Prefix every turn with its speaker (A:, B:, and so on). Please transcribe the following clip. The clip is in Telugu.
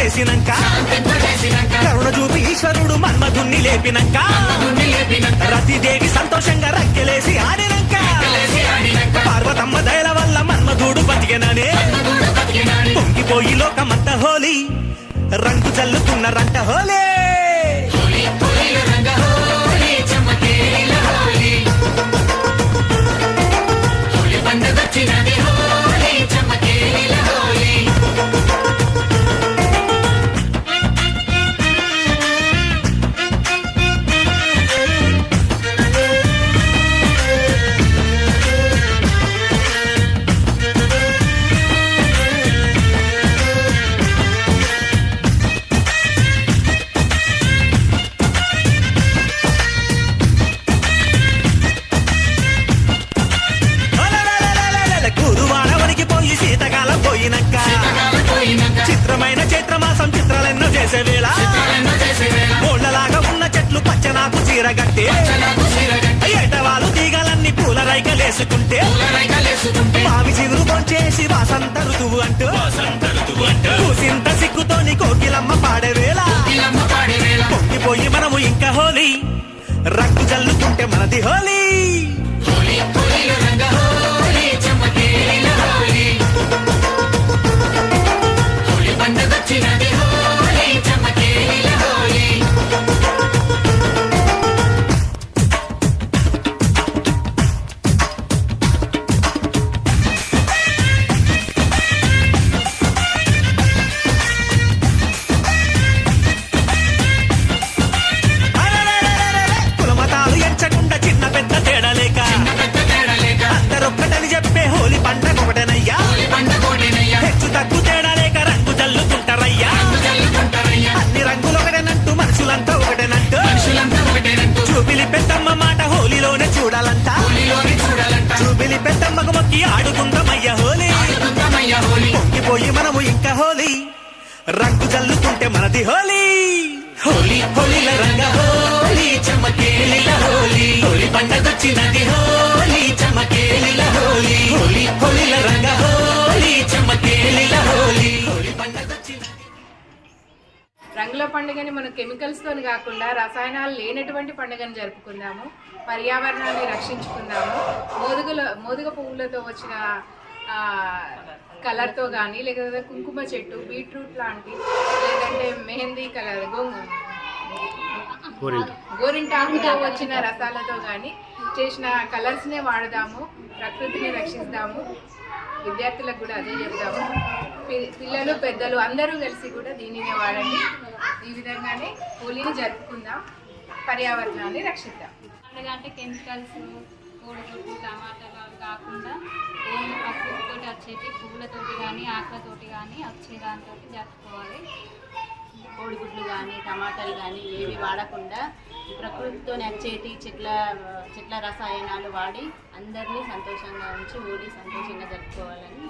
A: చేసినంక కరుణ చూపి ఈశ్వరుడు మన్మధుణ్ణి లేపినంక రతిదేవి సంతోషంగా రక్కెలేసి ఆడినంక పార్వతమ్మ దయల వల్ల మన్మధుడు బతికెననే పొంగిపోయి లోకమంత హోలీ రంగు చల్లుతున్నరంట హోలే చిత్రమైన చైత్రమాసం చిత్రాలెన్నో చేసే వేళ మోళ్లలాగా ఉన్న చెట్లు పచ్చనాకు చీరగట్టే ఏటవాలు తీగలన్నీ పూల రైకలేసుకుంటే మావి చిగురు పొంచేసి వాసంత ఋతువు అంటూ కూసింత సిగ్గుతోని కోకిలమ్మ పాడే వేళ పొంగిపోయి మనము ఇంకా హోలీ రంగు జల్లుకుంటే మనది హోలీ జూబిలి పెద్దమ్మకు మొక్కి ఆడుకుందామయ్య హోలీ పొంగిపోయి మనము ఇంకా హోలీ రంగు జల్లుతుంటే మనది హోలీ హోలీ హోలీల రంగ హోలీ చమకేలిల హోలీ హోలీ పండగొచ్చినది హోలీ చమకేలిల హోలీ హోలీ హోలీల రంగ హోలీ చమకేలిల హోలీ హోలీ పండగొచ్చినది.
B: రంగుల పండుగని మనం కెమికల్స్తో కాకుండా రసాయనాలు లేనటువంటి పండుగను జరుపుకుందాము, పర్యావరణాన్ని రక్షించుకుందాము. మోదుగ పువ్వులతో వచ్చిన కలర్తో కానీ, లేకపోతే కుంకుమ చెట్టు, బీట్రూట్ లాంటి, లేదంటే మెహందీ కలర్, గోరింటాకుతో వచ్చిన రసాలతో కానీ చేసిన కలర్స్నే వాడదాము, ప్రకృతిని రక్షిస్తాము. విద్యార్థులకు కూడా అదే చెప్తాము. పిల్లలు పెద్దలు అందరూ కలిసి కూడా దీనినే వాడండి. ఈ విధంగానే హోలీని జరుపుకుందాం, పర్యావరణాన్ని రక్షిద్దాం.
C: పండుగ అంటే కెమికల్స్, కోడిగుడ్డు, టమాటాలు కాకుండా ఓన్లీ ప్రకృతితో వచ్చేటి పువ్వులతోటి కానీ ఆకులతోటి కానీ వచ్చే దాంతో జరుపుకోవాలి.
D: కోడిగుడ్లు కానీ టమాటాలు కానీ ఏవి వాడకుండా ప్రకృతితో నచ్చేటి చెట్ల రసాయనాలు వాడి అందరినీ సంతోషంగా ఉంచి హోలీ సంతోషంగా జరుపుకోవాలని